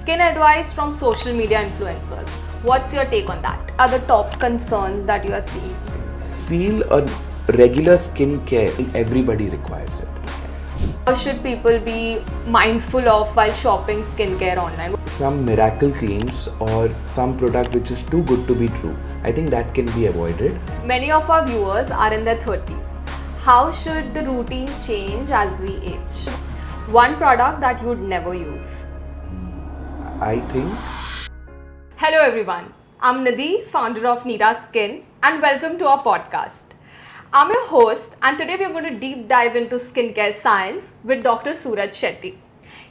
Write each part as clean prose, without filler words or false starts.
Skin advice from social media influencers. What's your take on that? Are the top concerns that you are seeing? Feel a regular skin care, everybody requires it. How should people be mindful of while shopping skincare online? Some miracle creams or some product which is too good to be true, I think that can be avoided. Many of our viewers are in their 30s. How should the routine change as we age? One product that you would never use. I think Hello everyone, I'm Nidhi, founder of Nerah Skin, and welcome to our podcast. I'm your host, and today we're going to deep dive into skincare science with Dr. Suraj Shetty.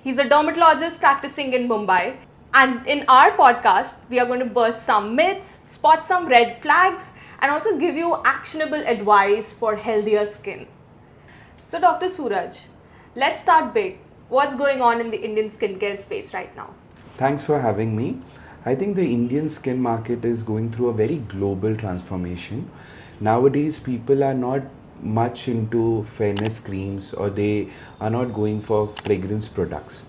He's a dermatologist practicing in Mumbai, and in our podcast, we are going to burst some myths, spot some red flags, and also give you actionable advice for healthier skin. So, Dr. Suraj, let's start big. What's going on in the Indian skincare space right now? Thanks for having me. I think the Indian skin market is going through a very global transformation. Nowadays, people are not much into fairness creams or they are not going for fragrance products.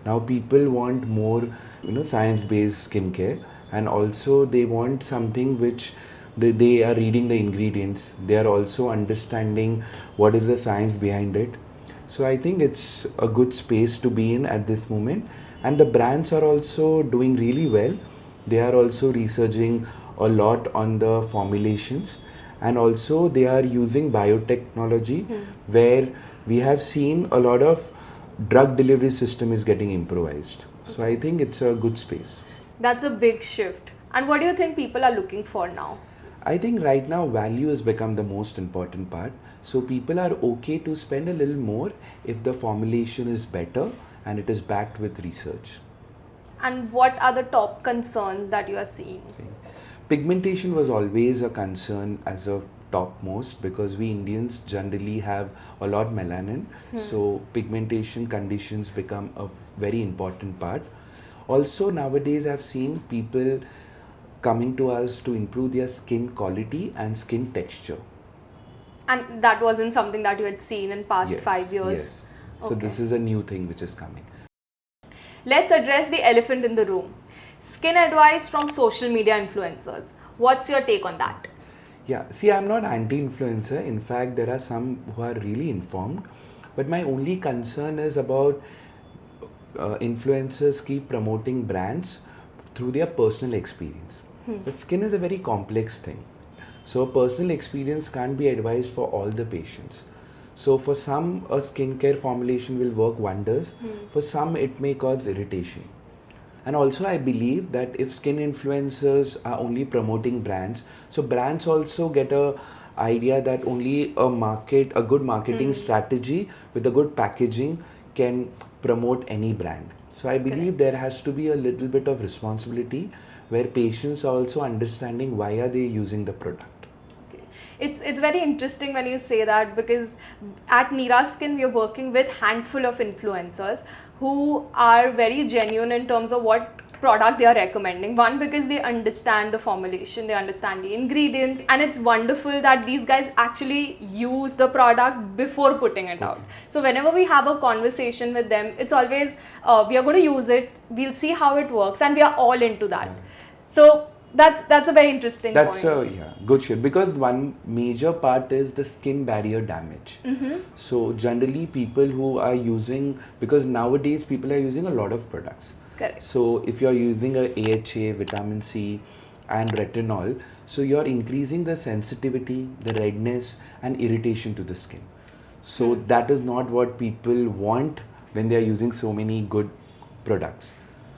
Now people want more, science-based skincare, and also they want something which they are reading the ingredients. They are also understanding what is the science behind it. So I think it's a good space to be in at this moment. And the brands are also doing really well. They are also researching a lot on the formulations, and also they are using biotechnology where we have seen a lot of drug delivery system is getting improvised. So I think it's a good space. That's a big shift. And what do you think people are looking for now? I think right now value has become the most important part. So people are okay to spend a little more if the formulation is better and it is backed with research. And what are the top concerns that you are seeing? Pigmentation was always a concern as a topmost because we Indians generally have a lot melanin. So pigmentation conditions become a very important part. Also nowadays I've seen people coming to us to improve their skin quality and skin texture. And that wasn't something that you had seen in past 5 years? Yes. So this is a new thing which is coming. Let's address the elephant in the room. Skin advice from social media influencers. What's your take on that? Yeah, see, I'm not anti-influencer. In fact, there are some who are really informed. But my only concern is about influencers keep promoting brands through their personal experience. But skin is a very complex thing. So personal experience can't be advised for all the patients. So for some, a skincare formulation will work wonders. For some, it may cause irritation. And also I believe that if skin influencers are only promoting brands, so brands also get a idea that only a good marketing strategy with a good packaging can promote any brand. So I believe there has to be a little bit of responsibility where patients are also understanding why are they using the product. It's very interesting when you say that, because at Nerah Skin we are working with handful of influencers who are very genuine in terms of what product they are recommending. One, because they understand the formulation, they understand the ingredients, and it's wonderful that these guys actually use the product before putting it out. So whenever we have a conversation with them, it's always we are going to use it, we'll see how it works, and we are all into that. So that's a very interesting point. That's a good shit, because one major part is the skin barrier damage. So generally people who are using, because nowadays people are using a lot of products. Correct. So if you're using a AHA, vitamin C and retinol, so you're increasing the sensitivity, the redness and irritation to the skin. So that is not what people want when they are using so many good products.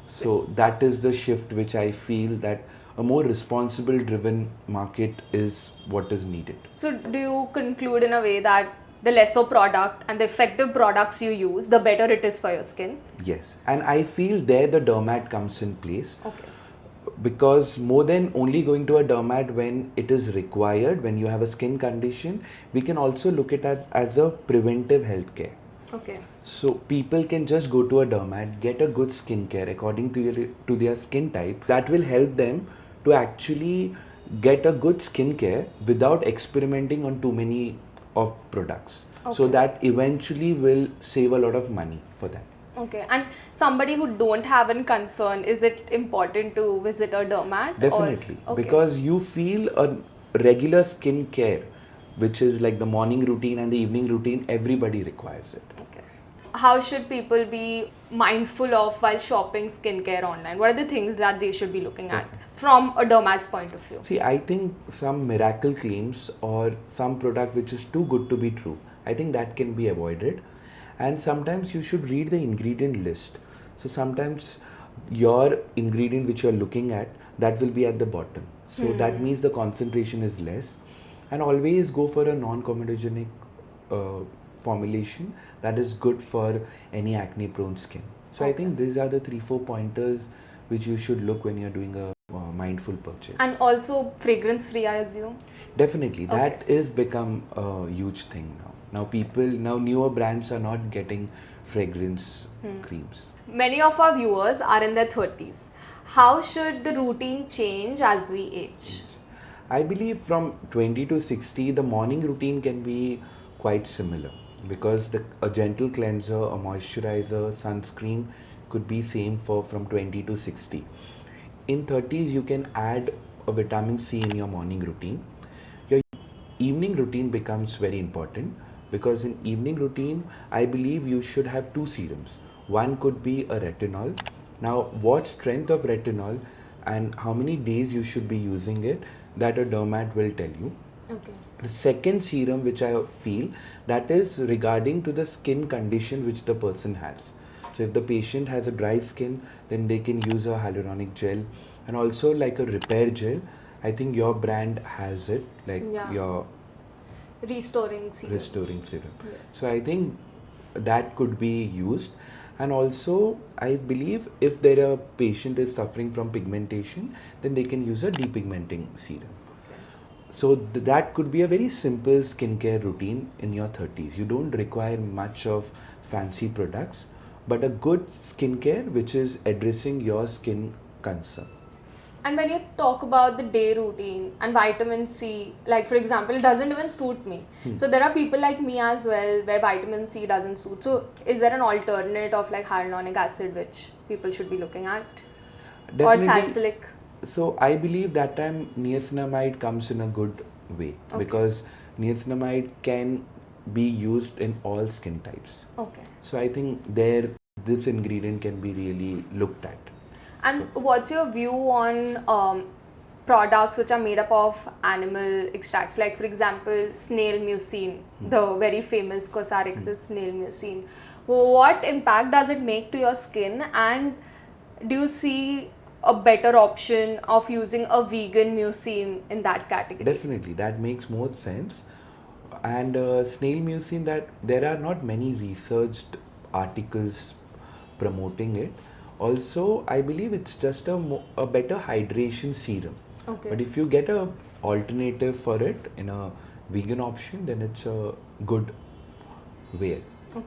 So that is the shift which I feel that a more responsible driven market is what is needed. So do you conclude in a way that the lesser product and the effective products you use, the better it is for your skin? Yes, and I feel there the dermat comes in place. Okay. Because more than only going to a dermat when it is required, when you have a skin condition, we can also look at it as a preventive health care. Okay. So people can just go to a dermat, get a good skincare according to their skin type. That will help them to actually get a good skincare without experimenting on too many of products. So that eventually will save a lot of money for them. Okay, and somebody who don't have a concern, is it important to visit a dermat? Definitely, Or, okay. because you feel a regular skin care, which is like the morning routine and the evening routine, everybody requires it. Okay. How should people be mindful of while shopping skincare online? What are the things that they should be looking at from a dermat's point of view? See, I think some miracle claims or some product which is too good to be true, I think that can be avoided. And sometimes you should read the ingredient list. So sometimes your ingredient which you're looking at, that will be at the bottom. So that means the concentration is less. And always go for a non-comedogenic formulation that is good for any acne prone skin. So I think these are the 3-4 pointers which you should look when you're doing a mindful purchase. And also fragrance free, I assume? Definitely, that is become a huge thing now. Now newer brands are not getting fragrance creams. Many of our viewers are in their 30s. How should the routine change as we age? I believe from 20 to 60, the morning routine can be quite similar because a gentle cleanser, a moisturizer, sunscreen could be same for from 20 to 60. In 30s, you can add a vitamin C in your morning routine. Your evening routine becomes very important because in evening routine, I believe you should have 2 serums. One could be a retinol. Now, what strength of retinol and how many days you should be using it, that a dermat will tell you. Okay. The second serum which I feel, that is regarding to the skin condition which the person has. So if the patient has a dry skin, then they can use a hyaluronic gel, and also like a repair gel. I think your brand has it, like your restoring serum. Yes. So I think that could be used. And also, I believe if a patient is suffering from pigmentation, then they can use a depigmenting serum. So that could be a very simple skincare routine in your 30s. You don't require much of fancy products, but a good skincare which is addressing your skin concern. And when you talk about the day routine and vitamin C, like for example, it doesn't even suit me. So there are people like me as well where vitamin C doesn't suit. So is there an alternate of like hyaluronic acid which people should be looking at? Definitely. Or salicylic? So I believe that time niacinamide comes in a good way because niacinamide can be used in all skin types. Okay. So I think this ingredient can be really looked at. And what's your view on products which are made up of animal extracts? Like for example, snail mucin, the very famous Cosrx's snail mucin. What impact does it make to your skin, and do you see a better option of using a vegan mucin in that category? Definitely, that makes more sense. And snail mucin, that there are not many researched articles promoting it. Also, I believe it's just a better hydration serum. Okay. But if you get a alternative for it in a vegan option, then it's a good way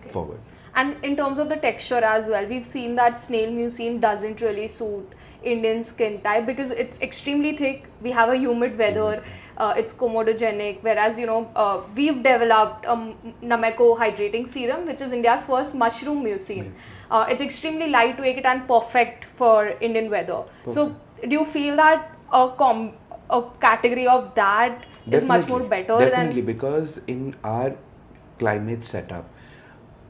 forward. And in terms of the texture as well, we've seen that snail mucin doesn't really suit Indian skin type because it's extremely thick. We have a humid weather. It's comedogenic. Whereas we've developed a Nameco hydrating serum, which is India's first mushroom mucin. It's extremely lightweight and perfect for Indian weather. So do you feel that a category of that is much more better? Definitely, because in our climate setup,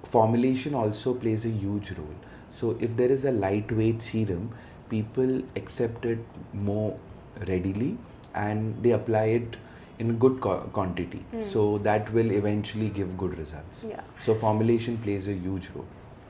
formulation also plays a huge role. So if there is a lightweight serum, people accept it more readily and they apply it in good quantity. So that will eventually give good results. So formulation plays a huge role.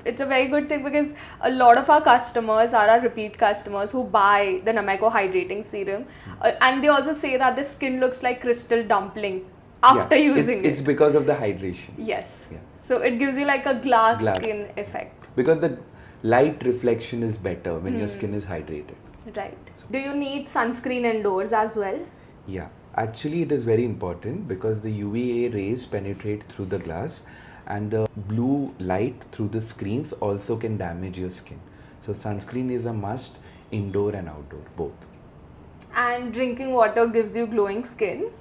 It's a very good thing because a lot of our customers are our repeat customers who buy the Nameco hydrating serum, and they also say that the skin looks like crystal dumpling after using it. It's because of the hydration. Yes. So it gives you like a glass skin effect. Because the light reflection is better when your skin is hydrated. Right. So, do you need sunscreen indoors as well? Yeah. Actually, it is very important because the UVA rays penetrate through the glass, and the blue light through the screens also can damage your skin. So sunscreen is a must, indoor and outdoor, both. And drinking water gives you glowing skin?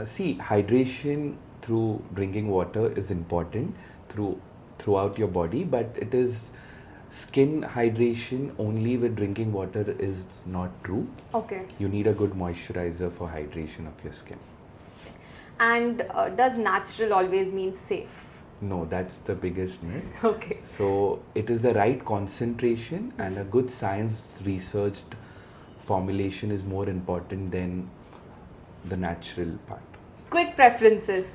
See, hydration through drinking water is important through throughout your body, but it is skin hydration only with drinking water is not true. Okay. You need a good moisturizer for hydration of your skin. And does natural always mean safe? No, that's the biggest myth. Okay. So it is the right concentration, and a good science researched formulation is more important than the natural part. Quick preferences.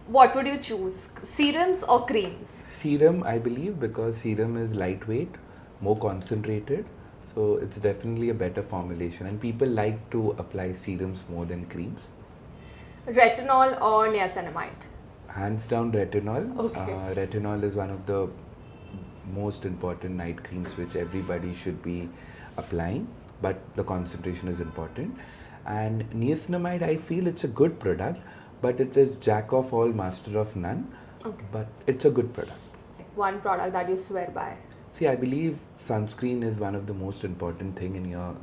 What would you choose? Serums or creams? Serum, I believe, because serum is lightweight, more concentrated, so it's definitely a better formulation, and people like to apply serums more than creams. Retinol or niacinamide? Hands down retinol. Okay. Retinol is one of the most important night creams which everybody should be applying, but the concentration is important. And niacinamide, I feel it's a good product, but it is jack of all, master of none. Okay. But it's a good product. One product that you swear by? See, I believe sunscreen is one of the most important thing in your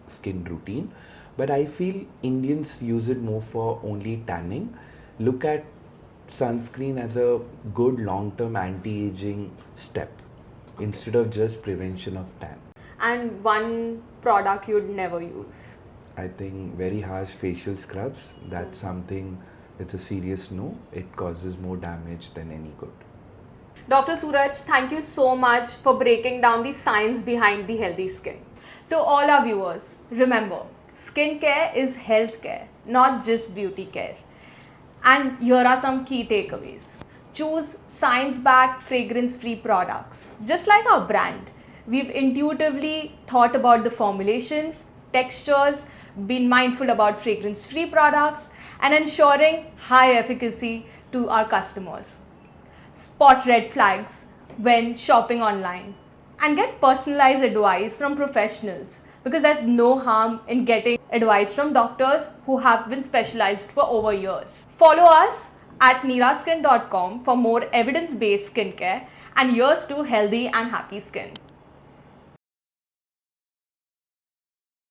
skin routine, but I feel Indians use it more for only tanning. Look at sunscreen as a good long-term anti-aging step instead of just prevention of tan. And one product you'd never use? I think very harsh facial scrubs, that's something, it's a serious no. It causes more damage than any good. Dr. Suraj, thank you so much for breaking down the science behind the healthy skin. To all our viewers, remember, skincare is healthcare, not just beauty care. And here are some key takeaways. Choose science-backed, fragrance-free products. Just like our brand, we've intuitively thought about the formulations, textures, been mindful about fragrance-free products, and ensuring high efficacy to our customers. Spot red flags when shopping online and get personalized advice from professionals, because there's no harm in getting advice from doctors who have been specialized for over years. Follow us at nerahskin.com for more evidence-based skincare, and here's to healthy and happy skin.